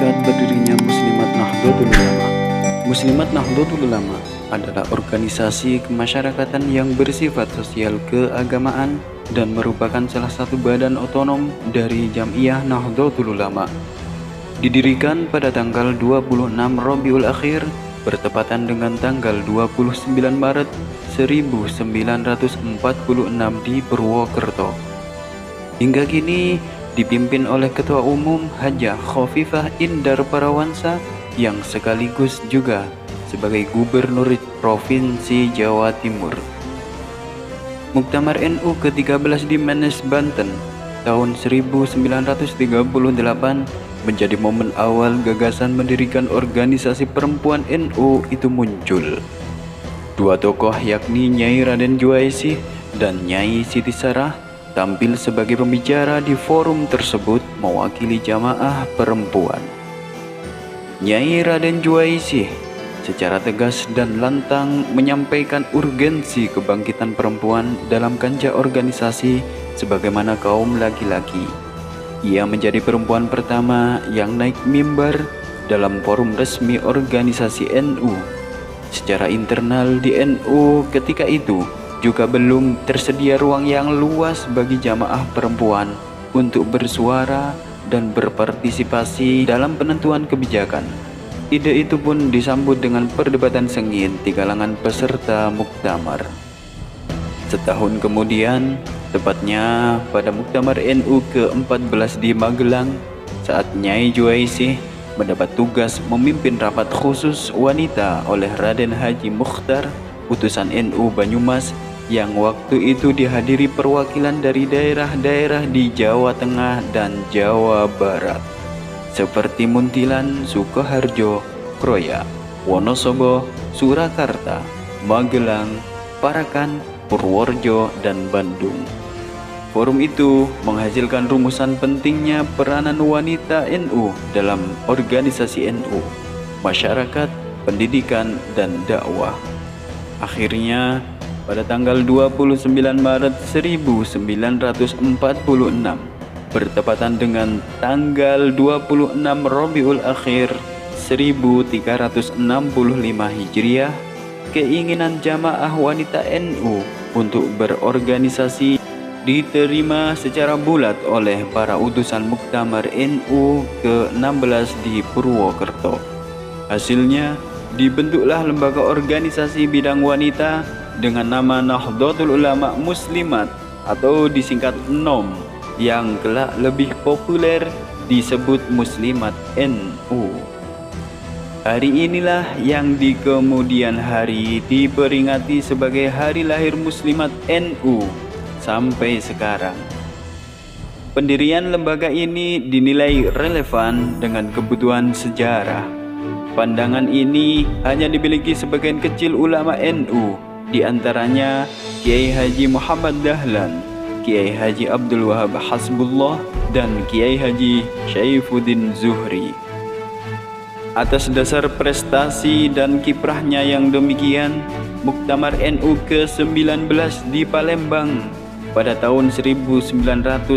singkat berdirinya Muslimat Nahdlatul Ulama. Muslimat Nahdlatul Ulama adalah organisasi kemasyarakatan yang bersifat sosial keagamaan dan merupakan salah satu badan otonom dari Jam'iyah Nahdlatul Ulama. Didirikan pada tanggal 26 Rabiul Akhir bertepatan dengan tanggal 29 Maret 1946 di Purwokerto. Hingga kini dipimpin oleh Ketua Umum Hajah Khofifah Indar Parawansa yang sekaligus juga sebagai Gubernur Provinsi Jawa Timur. Muktamar NU ke-13 di Menes, Banten tahun 1938 menjadi momen awal gagasan mendirikan organisasi perempuan NU itu muncul. Dua tokoh yakni Nyai Raden Juwaisih dan Nyai Siti Sarah tampil sebagai pembicara di forum tersebut mewakili jamaah perempuan. Nyai Raden Juwaisih secara tegas dan lantang menyampaikan urgensi kebangkitan perempuan dalam kancah organisasi sebagaimana kaum laki-laki. Ia menjadi perempuan pertama yang naik mimbar dalam forum resmi organisasi NU. Secara internal di NU ketika itu juga belum tersedia ruang yang luas bagi jamaah perempuan untuk bersuara dan berpartisipasi dalam penentuan kebijakan. Ide itu pun disambut dengan perdebatan sengit di kalangan peserta muktamar. Setahun kemudian, tepatnya pada Muktamar NU ke-14 di Magelang, saat Nyai Juwaisih mendapat tugas memimpin rapat khusus wanita oleh Raden Haji Mukhtar, utusan NU Banyumas, yang waktu itu dihadiri perwakilan dari daerah-daerah di Jawa Tengah dan Jawa Barat seperti Muntilan, Sukoharjo, Kroya, Wonosobo, Surakarta, Magelang, Parakan, Purworejo, dan Bandung. Forum itu menghasilkan rumusan pentingnya peranan wanita NU dalam organisasi NU, masyarakat, pendidikan, dan dakwah. Akhirnya, pada tanggal 29 Maret 1946, bertepatan dengan tanggal 26 Rabiul Akhir 1365 Hijriah, keinginan jamaah wanita NU untuk berorganisasi diterima secara bulat oleh para utusan Muktamar NU ke-16 di Purwokerto. Hasilnya, dibentuklah lembaga organisasi bidang wanita dengan nama Nahdlatul Ulama Muslimat atau disingkat NOM, yang kelak lebih populer disebut Muslimat NU. Hari inilah yang di kemudian hari diperingati sebagai hari lahir Muslimat NU sampai sekarang. Pendirian lembaga ini dinilai relevan dengan kebutuhan sejarah. Pandangan ini hanya dimiliki sebagian kecil ulama NU, di antaranya Kiai Haji Muhammad Dahlan, Kiai Haji Abdul Wahab Hasbullah, dan Kiai Haji Syaifuddin Zuhri. Atas dasar prestasi dan kiprahnya yang demikian, Muktamar NU ke-19 di Palembang pada tahun 1952,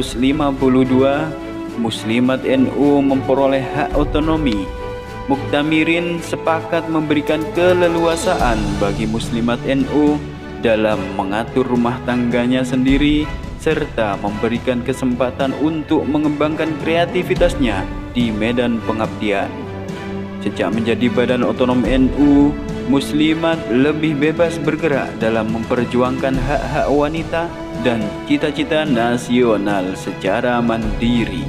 Muslimat NU memperoleh hak otonomi. Muktamirin sepakat memberikan keleluasaan bagi Muslimat NU dalam mengatur rumah tangganya sendiri serta memberikan kesempatan untuk mengembangkan kreativitasnya di medan pengabdian. Sejak menjadi badan otonom NU, Muslimat lebih bebas bergerak dalam memperjuangkan hak-hak wanita dan cita-cita nasional secara mandiri.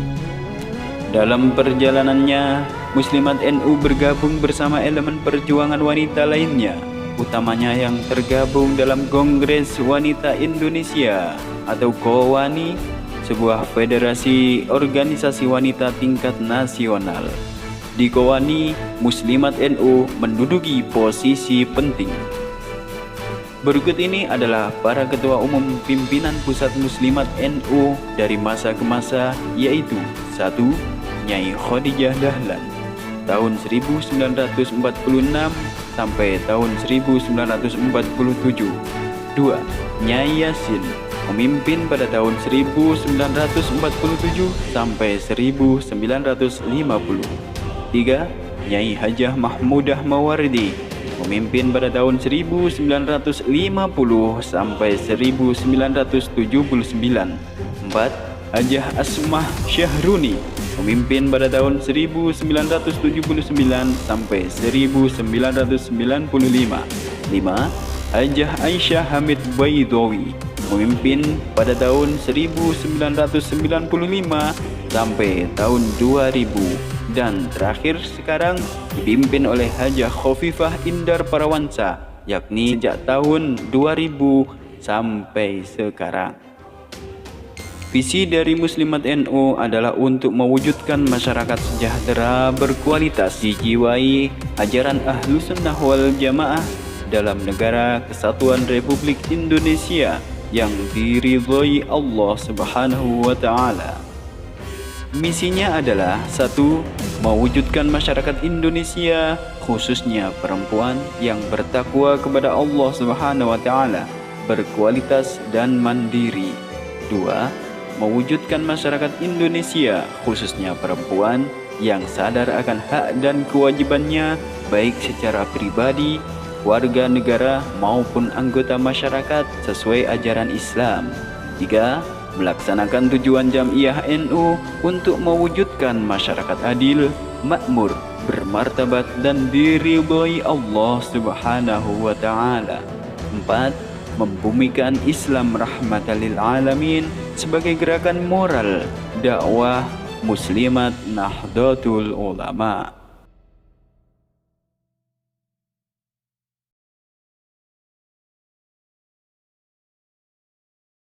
Dalam perjalanannya, Muslimat NU bergabung bersama elemen perjuangan wanita lainnya, utamanya yang tergabung dalam Kongres Wanita Indonesia atau KOWANI, sebuah federasi organisasi wanita tingkat nasional. Di KOWANI, Muslimat NU menduduki posisi penting. Berikut ini adalah para ketua umum pimpinan pusat Muslimat NU dari masa ke masa, yaitu 1. Nyai Khadijah Dahlan tahun 1946 sampai tahun 1947. 2. Nyai Yasin memimpin pada tahun 1947 sampai 1950. 3. Nyai Hajah Mahmudah Mawardi, memimpin pada tahun 1950 sampai 1979. 4. Hajah Asmah Syahruni, memimpin pada tahun 1979 sampai 1995. 5. Hajah Aisyah Hamid Baidawi, memimpin pada tahun 1995 sampai tahun 2000. Dan terakhir sekarang dipimpin oleh Hajah Khofifah Indar Parawansa, yakni sejak tahun 2000 sampai sekarang. Visi dari Muslimat NU adalah untuk mewujudkan masyarakat sejahtera berkualitas, dijiwai ajaran Ahlus Sunnah wal Jamaah dalam negara Kesatuan Republik Indonesia yang diridhoi Allah Subhanahu wa Ta'ala. Misinya adalah 1. Mewujudkan masyarakat Indonesia, khususnya perempuan yang bertakwa kepada Allah Subhanahu wa Ta'ala, berkualitas dan mandiri. 2. Mewujudkan masyarakat Indonesia, khususnya perempuan yang sadar akan hak dan kewajibannya baik secara pribadi, warga negara maupun anggota masyarakat sesuai ajaran Islam. 3. Melaksanakan tujuan Jam'iyah NU untuk mewujudkan masyarakat adil, makmur, bermartabat dan diridhoi Allah Subhanahu wa Ta'ala. 4. Membumikan Islam rahmatan lil alamin sebagai gerakan moral dakwah Muslimat Nahdlatul Ulama.